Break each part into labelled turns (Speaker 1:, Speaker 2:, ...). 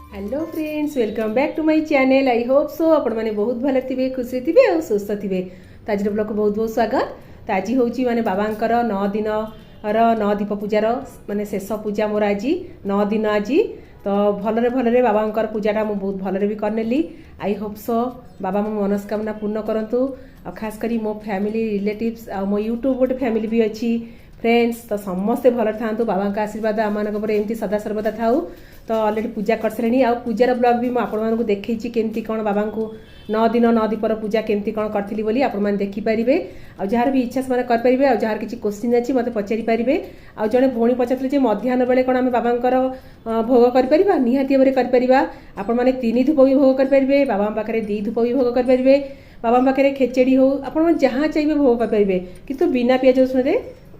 Speaker 1: Hello friends, welcome back to my channel. I hope so आपण मैंने बहुत भले थे, खुशी थे और सुस्थ थे। तो आज ब्लॉग को बहुत बहुत स्वागत। तो आज हूँ माने बाबांकर 9 दिन 9 दीप पूजार माने शेष पूजा मोर आज 9 दिन आज। तो भलरे भलरे बाबांकर पूजाटा मुझे बहुत भलरे भी करनेली। आई होप सो बाबा मो मनस्कामना पूर्ण करंतु। और खास करी मो फैमिली रिलेटिव्स आ मो यूट्यूब गोटे फैमिली भी अच्छी फ्रेंड्स। तो समस्ते भल था बाबा का आशीर्वाद आम एमती सदा सर्वदा थाऊ। तो अलरेडी पूजा कर सारे आ पूजार ब्लॉग भी मुझे देखी केमती कौन बाबा को 9 दिन 9 दीपर पूजा केमती कौन करी बोली आपने देखिपारे। आ जार भी इच्छा से करेंगे आ जार किसी क्वेश्चन अच्छी मत पचारि पारे। आ जड़े भौणी पचारे मध्याह्न बेले कौन आम बाबांकर भोग कर निहाती भाव कर आपण मैंने 3 धूप भी भोग करेंगे, बाबा पाखे 2 धूप भी भोग करेंगे, बाबा पाखे खेचेड़ी हो आप जहाँ चाहिए भोग करेंगे किंतु बिना पियाज रसुण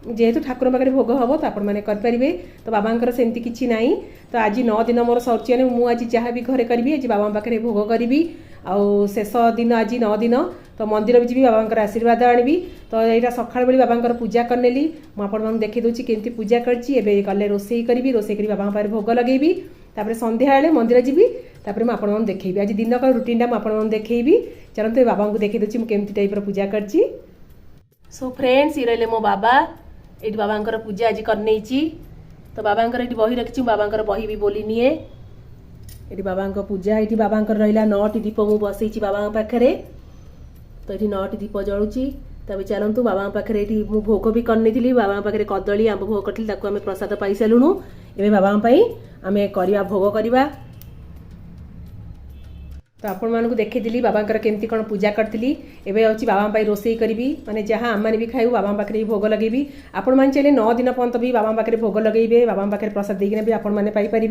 Speaker 1: जेहेतु ठाकुर पाखे भोग हम तो आपण मैंने करेंगे। तो बाबांकर सेमती किसी ना। तो आज 9 दिन मोर सरुची मुझे जहाँ भी घरे करी आज बाबा पाखे भोग करी। आउ शेष दिन आज 9 दिन तो मंदिर भी जी बाबांकर आशीर्वाद आनी। तो यहाँ सकाल बेली बाबांकर पूजा करनेली मुझे देखी दूसरी केमती पूजा करें। गले रोसई करी रोसई कर बाबा पाखे भोग लगेबी। तापर संध्या मंदिर जी तापर मुझे देखी आज दिन का रुटीन मुझे देखी। चलते बाबा को देखी दूसरी मुझे टाइप पूजा करी। सो फ्रेंड्स ये रही मो बाबा ये बाबांकर पूजा आज करनी। तो बाबांकर ये बही रखी बाबांकर बही भी बोली निए। ये बाबांकर पूजा ये बाबांकर रहा 9टी दीप मु बसई बाबा पाखे। तो ये 9टी दीप जलुची। तब चलतु बाबा पाखे ये भोग भी करनी। बाबा पाखे कदली आंब भोग करी आम प्रसाद पाई सारूँ। ए बाबा आम करवा भोग करवा। तो आपण मानक देखी बाबांकर केमती कौन पूजा करी। एवं हूँ बाबा रोसई करी माने जहाँ आम भी खाऊ बाबा पाखे भी भोग लगेबी। आपण मैंने चाहिए 9 दिन पर्यंत भी बाबा पाखे भोग लगे बाबा पाखे प्रसाद देना भी आपण मैंने पाइपर।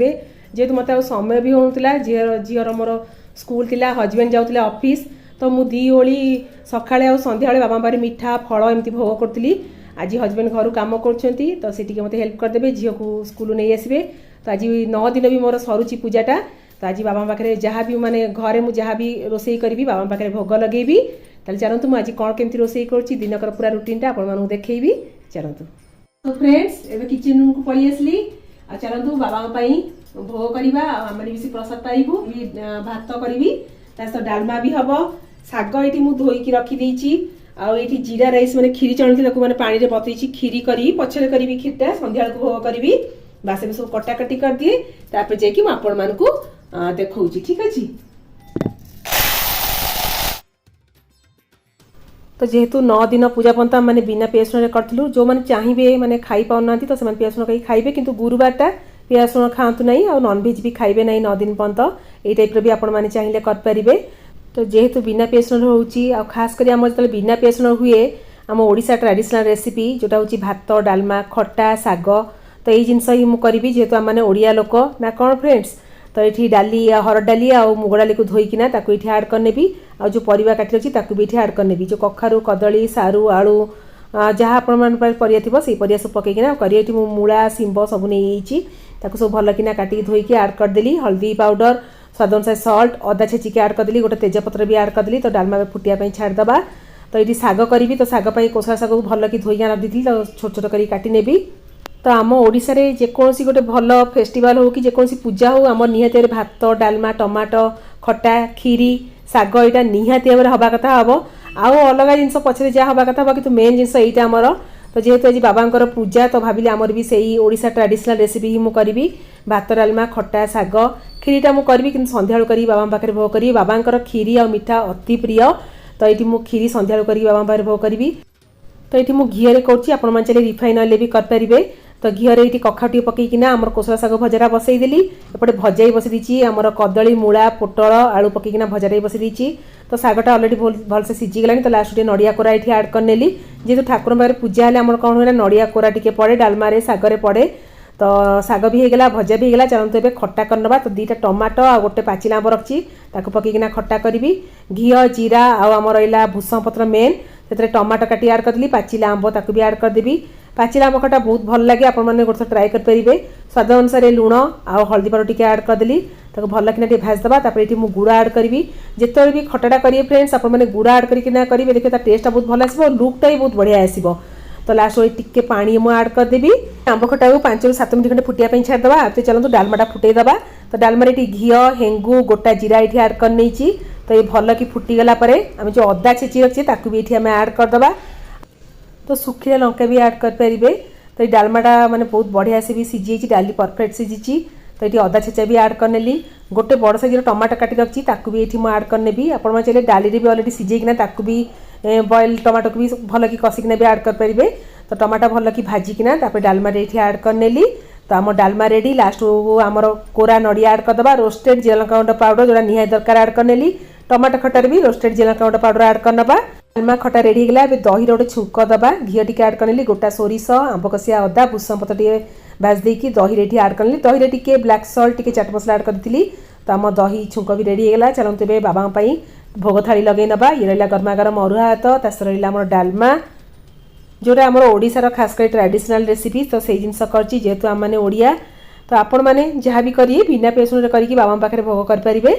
Speaker 1: जेहेतु मत समय भी होता झीर मोर स्कूल थिला हजबैंड जाऊला ऑफिस। तो मु 2 ओली सकाळे संध्या बेले बाबा पाखे मिठा फल एमती भोग करी। आज हजबैंड घर काम कर तो सी मत हेल्प करदे झील को स्कूल नहीं आसबे। तो आज 9 दिन भी मोर सरुची पूजाटा। तो आज बाबा पाखे जहाँ भी माने घरे मुझे जहाँ भी रोसई करी बाबा पाखे भोग लगेबी। चलतु मुझे कौन केमती रोसई करुँची दिनकर पूरा रुटीनटा आपको देखी। चलतु तो फ्रेंड्स एवं किचन को पलि आसली। चलतु बाबा भोग करवा आम भी प्रसाद पाइबू। भात करी डालमा भी हम शाग ये मुझे धोईकी रखीदी। आठी जीरा राइस मैंने खीरी चढ़ी मैंने पानी में बतई खीरी करी पछरे करी खीरटा संध्या को भोग करी बास सब कटाकटी कर दिए। तापर जाकि आपण मानकू देखा ठीक अच्छे। तो जेहेतु 9 दिन पूजा पर्यंत मैंने बिना पियाज करूँ। जो मैंने चाहिए मैंने खाई पाऊना तो से पियाज कहीं खाइबे किंतु गुरुवारटा पियाज खातु ना और नॉनवेज भी खाइबे ना 9 दिन पर्यंत। ये टाइप भी आपण मैंने चाहिए करें। तो जेहेतु बिना पियाज हो खास कर आम जो बिना पियाज हुए आम ओडिशा ट्रेडिशनल रेसिपी जोटा हूँ भात डालमा खटा साग। तो यही जिनस ही मुझे जेहेतु आम मैंने ओडिया लोक ना कौन फ्रेंड्स। तो ये डाली हरड़ डाली आ मुग डाली को धोईकिना ये आड करनेबी। आ जो परिवा काटी अच्छी भी आड करनेबी। जो कखारू कदली सारू आलू जहाँ आपण परिया थी से परिया सब पकईकिना करी। मूला शिंब सब नहीं सब भल कि काटिक धोईकी आड करदेली। हल्दी पाउडर स्वाद अनुसार सल्ट अदा छेचिकी आड करदेली। गोटे तेजपत्र भी आड करदेली। तो डालमा फुटिया छाड़दबा। तो ये शाग करी तो शाग कोसला शाग को भल कि धोईकी रखी तो छोट छोट कर काटी नेबी। तो आम ओडिशा रे जेकोसी गोटे भल फेस्टिवल हो कि जेकोसी पूजा हो आम निहाती भात डालमा टमाटो खटा खीरी शाग यहाँ निहाती हवा कथा हम आउ अलग जिनस पछरे जहाँ हवा कथा कि मेन जिनस यहाँ आमर। तो जेहेतु आज बाबांकर पूजा तो भाविले आमर भी सही ओडिशा ट्रेडिशनल रेसिपी ही मुझे करी भात डालमा खटा शाग खीरीटा मुझे करी कि संध्या करी बाबा पाखे भोग करी। बाबांकर खीरी और मिठा अति प्रिय। तो ये मुझे खीरी संध्या करी बाबा पाखे भोग करी। तो ये मुझे घीरे कर रिफाइन ऑयल भी करेंगे। तो घीरे ये कखाटी पकईकिना आमर कोसला शाग भजा बसईदेली। एपटे भजा ही बसई आमर कदली मूला पोटल आलू पकईकिना भजा ही बसई। तो शागटा अलरेडी भलसे सीझीगला। तो लास्ट नड़िया कोरा ये आड करनेली। जेहेतु ठाकुर पाखे पूजा हेल्ले आमर कौन है नड़िया कोरा टी पड़े डालमारे सागरे पड़े। तो शाग भी होगला भजा भी होगला। चलते ए खटा करनबा। तो 2टा टमाटो आ गोटे पाचिला आंब रखी पकईकिना खटा करी। घी जीरा आम रहा भूसंग पत्र मेन से टमाटो काटी आड करदेली। पाचिला आंब ताकू भी आड करदेवी। पाचिला आंब खटा बहुत भल लगे आपण मैंने गोटे ट्राए करेंगे। स्वाद अनुसार लुण आ हल्दी पाउडर टी आड करदेली भल कि भाजदबा। ये मुझे गुड़ आड करी जिते भी खटाटा करेंगे फ्रेंड्स आप गुड़ आड करेंगे देखिए टेस्टा बहुत भल आसो लुकटा भी बहुत बढ़िया आसो। तो लास्ट टिके पानी मुझे आड करदेवी। आंब खटा को 5 ରୁ 7 मिनिट खंडे फुटिया छाड़दबा। तो चलते डालमाटा फुटेदबा। तो डालमा ये घी हेंगु गोटा जीरा ये आड कर नहीं। तो ये भल कि फुटीगला आम जो अदा छेची रखी ताकू भी ये आम आड करदे। तो सुखिला लंका भी आड करेंगे। तो ये डालमाटा माने बहुत बढ़िया से भी सीझी डाली परफेक्ट सीझी। तो ये अदा छेचा भी आड करनेली। गोटे बड़ साइजर टमाटो काटी रखी ताकू भी ये आड करनेबी। आपण चाहिए डाली भी अलरेडी सीझेकिना ताकू भी बॉयल टमाटो को भी भल कि कषिकिना भी आड करेंगे। तो टमाटो भल कि भाजिकिना डालमा ये आड करनेली। तो आम डालमा रेडी। लास्ट आमर कोरा नड़िया आड करदे। रोस्टेड जीरा लंका गुंड पाउडर जोड़ा निहाती दरकार आड करनेली। टमाटो खटार भी रोस्टेड जीरा लंका गुंड पाउडर आड करनबा। डालमा खटा रेडी होगा। दही गोटे छुंक दबा घी टी आड करनेली। गोटा सोरिष आंब कषिया अदा भूसम पत्र टे भाज देकी दही रेडी आड करनेली। दही रे टिके ब्लैक सल्ट टिके चाट मसला आड करती। तो आम दही छुंक भी रेडी होगा। चलते ए बाबा भोग थाली लगे नबा। ये रहा गरमा गरम अरुआ भात तास रहा आम डालमा जोटा आम ओडार खास कर ट्रेडिशनल रेसिपी। तो से जिन करची जेहेतु आम मैंने ओडिया। तो आपण मैंने जहाँ भी करिए बिना पेसुन करके बाबा पाखे भोग करेंगे।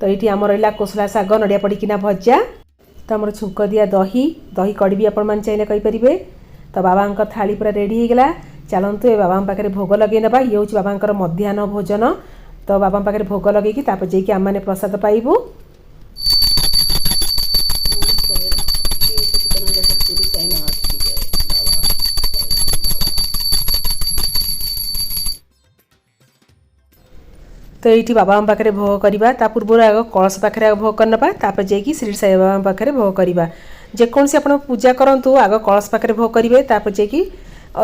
Speaker 1: तो ये आम रहा कोसला शाग नड़िया पड़किना भजा। तो आम छुंक दिया दही दही कड़ी भी आपण मैंने चाहिए कहींपारे। तो बाबा थाली पूरा रेडी होगा। चलतु ए बाबा पाखे भोग लगे नबा। ये हूँ बाबा मध्याह्न भोजन। तो बाबा पाखे भोग लगे जाकि आम मैंने प्रसाद पाइबू। तो ये बाबा पाखे भोग करवा। पूर्व आग कलश पाखे आग भोग करनबा। तापर जाकि श्री साई बाबा पाखे भोग करवा। जेकोसी आप पूजा करूँ आग कलश पाखे भोग करेंगे। तापर जाकि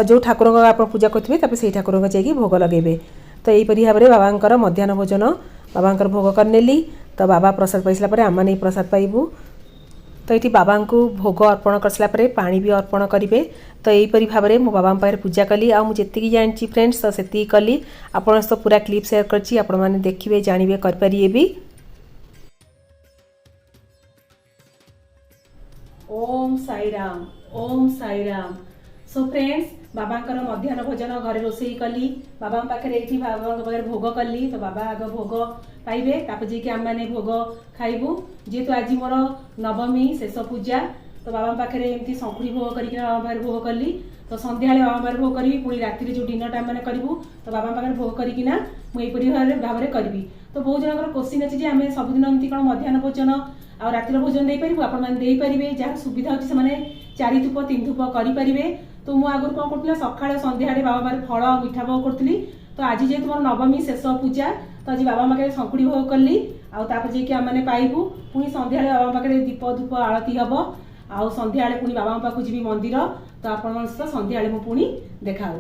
Speaker 1: जो ठाकुर आप पूजा करेंगे से ठाकुर जाकि भोग लगे। तो यहीपरी भाव में बाबा मध्याह्न भोजन बाबा भोग करनेली। तो बाबा प्रसाद पाई सारा आम मैंने प्रसाद पाइबू। तो ये बाबा को भोग अर्पण कर सारा पानी भी अर्पण करेंगे। तो यहीपरी भाव में मो बाबा पाखे पूजा कली। आजी जानी फ्रेंड्स तो से कली आप तो पूरा क्लिप सेयार कर देखिए जानवे करें भी। ओम साई राम ओम साई राम। सो फ्रेंड्स बाबा मध्याह्न भोजन घरे रोसई कली। बाबा पाखे बाबा पाखे भोग कली। तो बाबा आग भोग पाइबे तापर जी आम मैंने भोग खाइबू। जेहेतु आज मोर नवमी शेष पूजा। तो बाबा पाखे एमती शंखुड़ी भोग करके बाबा पाखे भोग कली। तो संध्या बाबा पाखे भोग करी पुणी राति जो डिनर टाइम मैंने करूँ। तो बाबा पाखे भोग करना मुझे भाव में करी। तो बहुत जनकर क्वेश्चन अच्छी आम सबुदिन एमती कौन मध्याह्न भोजन आ रातिर भोजन दे पारू आपरे जहाँ सुविधा अच्छी से 4 धूप 3 धूप करेंगे। तो मुझे आगुरी कौन करूँ सका संध्या बाबा पाखे फल मिठा भोग करी। तो आज जेहतु मोर नवमी शेष पूजा। तो आज बाबा पाखे शंखुड़ी भोग कली। आपर जाकि आम मैंने पाइबू। पुणी संध्या बाबा पाखे दीप धूप आरती हम। आउ संध्या पुणी बाबा पाखु जी मंदिर। तो आप संध्या मुझे देखा।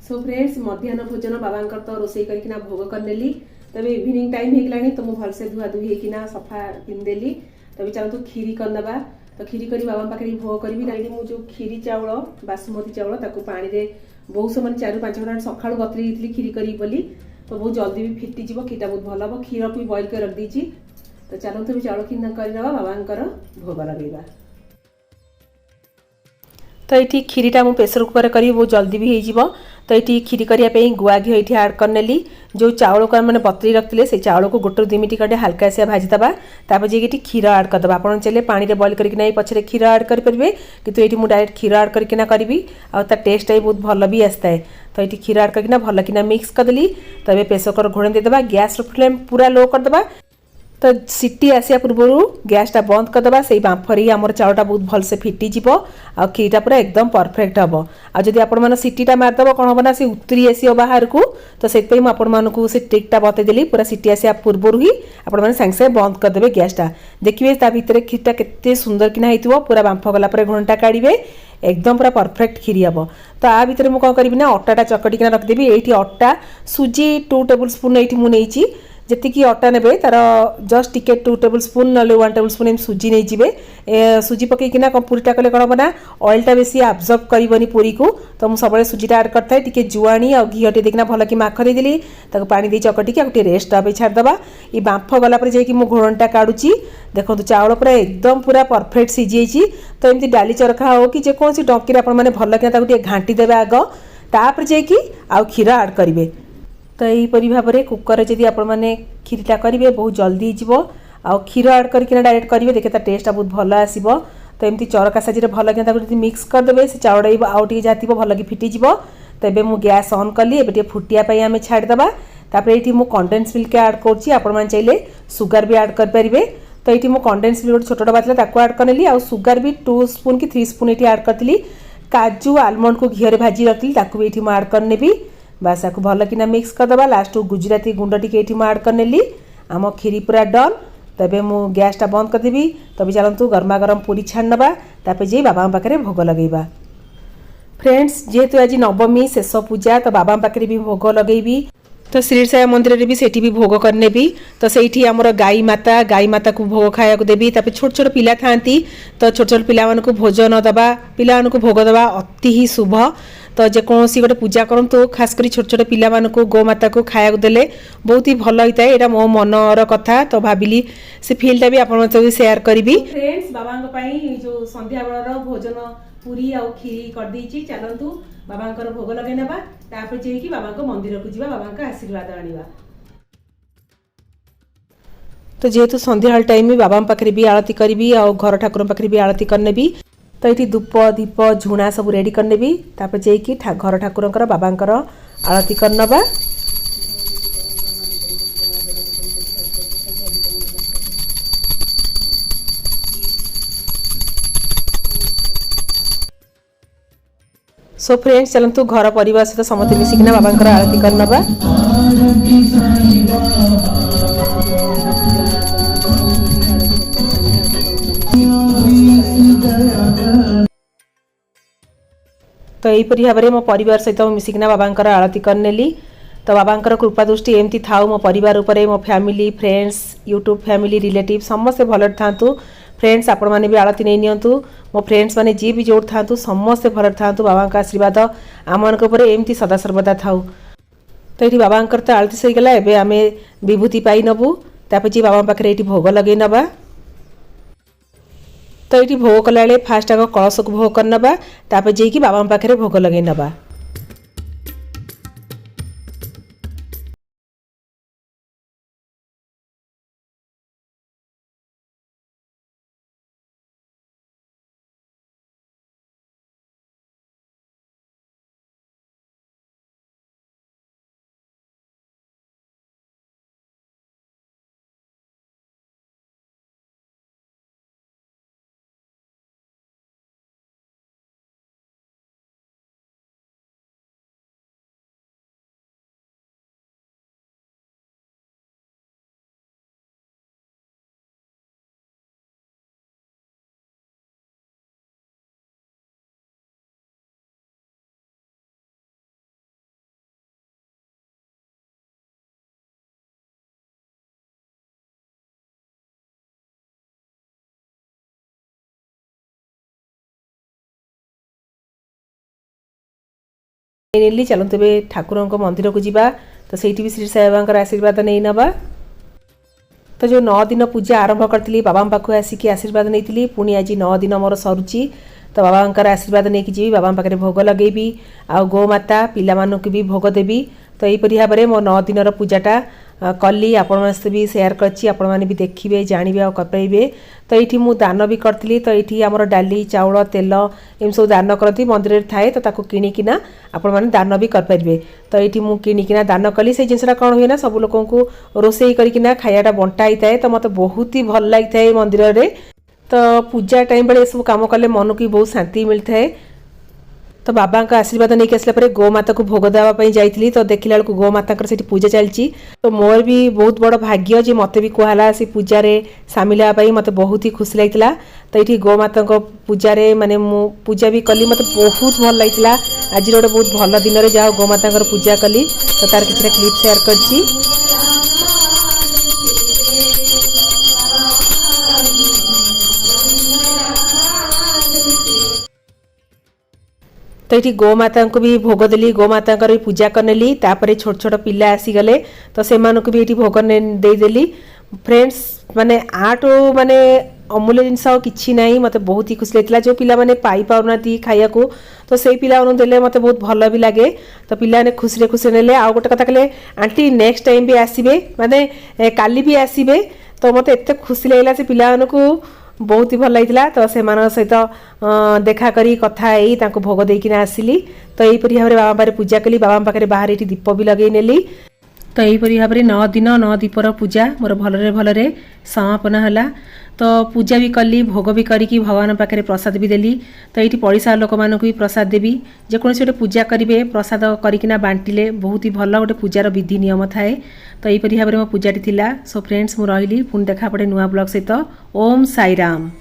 Speaker 1: सो फ्रेंड्स मध्याह्न भोजन बाबा तो रोसई करना भोग करनेली। तब इवनिंग टाइम होगलानी। तो मुझे भलसे धुआ धुई होकिना सफा पिंदेली। तभी चलतु खीरी करनबा। तो खीरी करी बाबा पाखे भोग करी। ना मुझे खीरी चाउल बासमती चाउल ताकू पानी रे बहुत समय 4-5 घंटा सका बतरी खीरी करी बोली। तो बहुत जल्दी भी फिटिज खीरटा बहुत भल हम। क्षीर को भी बॉइल कर रख दी। तो चलते भी चाउल खीर करवा बाबा भोग लगेगा। तो ये खीरीटा मुझे प्रेसर कुकर करी बहुत जल्दी भी हो। तो ये खीरी करने गुआ घी ये आड करनेली। जो चाउल को मैंने बतरी रखते से चाउल को 1-2 मिनट खंडे हल्का से भाजीदबा। तापर जी क्षीर आड करदे। आप चाहिए पानी में बॉइल करके पछे क्षीर आड करेंगे। कितु ये मुझे डायरेक्ट क्षीर आड करके करी। आर टेस्ट भी बहुत भल भी आसता है। तो ये क्षीर आड करके भल कि मिक्स करदेली। तो ये प्रेसर कुकर घोड़े देदेबा। गैस फ्लेम पूरा लो करदे। तो सीटी आसिया पूर्व गैसटा बंद करदे। से बांफर ही आम चाउलटा बहुत भलसे फिटिज। आ खीरटा पूरा एकदम परफेक्ट हम। आदि आप सीटीटा मारदेव कौन हम ना सी उतरी आस बाहर को। तो से आपको से ट्रिकटा बतईदेली। पूरा सीटी आसिया पूर्व ही आपने सागे सागे बंद करदे गैसटा। देखिए ता भितर खीरटा केते सुंदर किना होइतिबो। पूरा बांफ गला घंटा काढ़े एकदम पूरा परफेक्ट खीरी हम। तो आ भितर मुझे कौन करी ना अटाटा चकटिकिना रखिदेवी। ये अटा सुजी 2 टेबल स्पून ये मुझे जी अटा ने तार जस्ट टिके 2 टेबल स्पून ना 1 टेबल स्पून सुजी नहीं जी। सुजी पकईकिना पूरीटा कले कौन हम ना ऑयलटा बेसी आब्जर्व करनी पूरी को। तो मुझे सब सुजीटा आड करता है। जुआणी आ घी टे देखना भल कि माख देदेली। पानी दे चकटिकी गोटे रेस्ट पे छाड़दबा। ये बांफ गलापर जाकि मु घोड़टा काढ़ुची। देखो चाउल पूरा एकदम पूरा परफेक्ट सीझी। तो एमती डाली चरखा हो कि जेकोसी डंकी आपने भल कि घाटी देवे आग। तापर जाकि आउ क्षीर आड करेंगे। तो यहीपरी भाव में कुकर जदि आपने खीरीटा करेंगे बहुत जल्दी हो। आउ क्षीर आड करके डायरेक्ट करेंगे देखिए टेस्टा बहुत भल आसो। तो एमती चरका साइज भल कि मिक्स करदे से चाउल आउ टे जहाँ भल कि फिटिज। तो ये मुझे गैस ऑन कली। एबे फुटिया आम छाड़दे। तापर ये मु कंडेन्स मिल्क ऐड करछि आपण मान चाहिले सुगर भी ऐड कर परिबे। तो ये मु कंडेन्स मिल्क छोट डब्बा था ताको ऐड करनेली आ सुगर भी 2 स्पून कि 3 स्पून ये ऐड करथिली। काजू आलमंड को घी रे भाजी रखली ताको भी ये मु ऐड करनेबी। बस आपको भल कि मिक्स करदे। लास्ट गुजराती गुंड टी ये ऐड करनेली। आम खीरी पूरा डन। तबे मु गैसटा बंद करदेवी। तब चलतु गरमा गरम पूरी छाण नवा तापर जे बाबा पाखे भोग लगेबा। फ्रेंड्स जेहेतु आज नवमी शेष पूजा तो बाबा पाखे भी भोग लगेबी। तो श्री साई मंदिर रे भी सेठी भी भोग करने भी। तो सेठी हमर गाई माता को भोग खाया को देबी। तापर छोट छोट पिला थांती तो छोट छोट पिला मानको भोजन दबा पिला मानको भोग दबा अति ही शुभ। तो जेकोसी गोटे पूजा करंतु खास करी छोट छोट पिला मानको गोमाता को खाया को देले बहुत ही भल होता है। एटा मो मनर कथा तो भाबिली से फीलटा भी आपन मते शेयर करबी। फ्रेंड्स बाबांग पई जो संध्या बेलर भोजन पूरी आ खीरी कर दीची। चलंतु बाबांकर भोग लगे नबा तापर जेकी बाबांको मंदिर को जीवा बाबांका आशीर्वाद आनिबा। तो जेहेतु संध्या टाइम में बाबा पाखे भी आरती करी आ घर ठाकुर पाखे भी आरती करने भी। तो ये धूप दीप झुणा सब रेडी करने भी तापर जेकी घर ठाकुर बाबांकर आरती करनबा। सो फ्रेंड्स चलतु घर परिवार सहित समस्त मिसिकिना बाबांकर आरती करनबा। तो यहीपरी भाव में मो परिवार सहित मिसिकिना बाबांकर आरती करनेली। तो बाबांकर कृपा दृष्टि एमती थाउ मो परिवार उपरे मो family friends YouTube family relative समस्ते भल थांतु। फ्रेंड्स आपण माने भी आरती नहीं नियंतु। मो फ्रेंड्स माने जी भी जोड़ थांतु समस्ते भल थांतु। बाबा का आशीर्वाद आमन को ऊपर एमती सदा सर्वदा थाउ। तो ये बाबांकर तो आरती सही गला। एबे आमे विभूति पाई नबु तापर जी बाबा पाखरे एटी भोग लगे नबा। तो ये भोग कला फास्ट आग कलश को भोग करनबा तापर जेकी बाबा पाखरे भोग लगे नबा। नेली चलते बे ठाकुर मंदिर को जीवा। तो सही भी श्री साई बाबा आशीर्वाद नहीं नवा। तो जो 9 दिन पूजा आरंभ करी बाबा पाखु आसिक आशीर्वाद नहीं पुणी आज 9 दिन मोर सरुची। तो बाबा आशीर्वाद नहीं जी बाबा पाखे भोग लगेबी आ गोमाता पिला मानक भी भोग देवी। तो यहीपरी भाव में मो 9 दिन पूजाटा कली आपण भी शेयर करछि। आपण माने भी देखिबे जानिबे आ करबे। तो ये मु दान भी करथिली। तो ये आमर डाली चाउल तेल एम सब दान करती मंदिर थाए। तो ताको किणिकिना आपण माने दान भी करपारे। तो ये मु किणिकिना दान कली से जिनसा कौन हुए ना सब लोक को रोसई करकिना खायाटा बंटाई थाए। तो मत बहुत ही भल लगी थाए मंदिर रे। तो पूजा टाइम बेले सब काम कले मन को बहुत शांति मिलता है। तो बाबा का आशीर्वाद नहीं आसला पर गोमाता को भोग देवाई जाइली। तो देखला बेलू गोमाता से पूजा चलती। तो मोर भी बहुत बड़ भाग्य जे मते भी कहला से पूजा रे सामिल होगा मत बहुत ही खुशी लगता। तो ये गोमाता पूजा रे माने मु पूजा भी कली मत बहुत भल लगता। आज गोटे बहुत भल दिन में जहाँ गोमाता पूजा कली। तो तार किसी क्लिप शेयर कर। तो ये गोमाता को भी भोग देली गोमाता भी पूजा करनेली। तापर छोट छोट पिला आसीगले तो से भी ये भोग देदेली। फ्रेंड्स माने आटो माने अमूल्य जिनस कि ना मत बहुत ही खुशी लगता। जो पिला माने पाई पाउना खाया को तो से पिला देले मत बहुत भल भी लगे। तो पिला ने खुशी खुशी ने आ गोटे कथा कहले आंटी नेक्स्ट टाइम भी आसबे माने काली भी आसबे। तो मत एत खुशी लगला से पिला को बहुत ही भल लगा। तो से सहित देखा करी कथा यही भोग देकिना आसिली। तो यहीपरी भाव में बाबा पूजा कली। बाबा पाखे बाहर ये दीप भी लगे नेली। तो यहीपरी भाव में 9 दिन 9 दीपर पूजा मोर भलरे भलरे समापन है। तो पूजा भी कली, भोग भी करी भगवान पाखे प्रसाद भी देली। तो ये पड़िशा लोक मानक भी प्रसाद देवी। जेकोसी गोटे पूजा करेंगे प्रसाद करकिना बांटिले बहुत ही भल गोटे पूजार विधि नियम थाए। तो यहीपरी भाव में मो पूजाटी थिला। सो फ्रेंड्स मु रही पुणी देखा पड़े नुआ ब्लॉग सहित। ओम साई राम।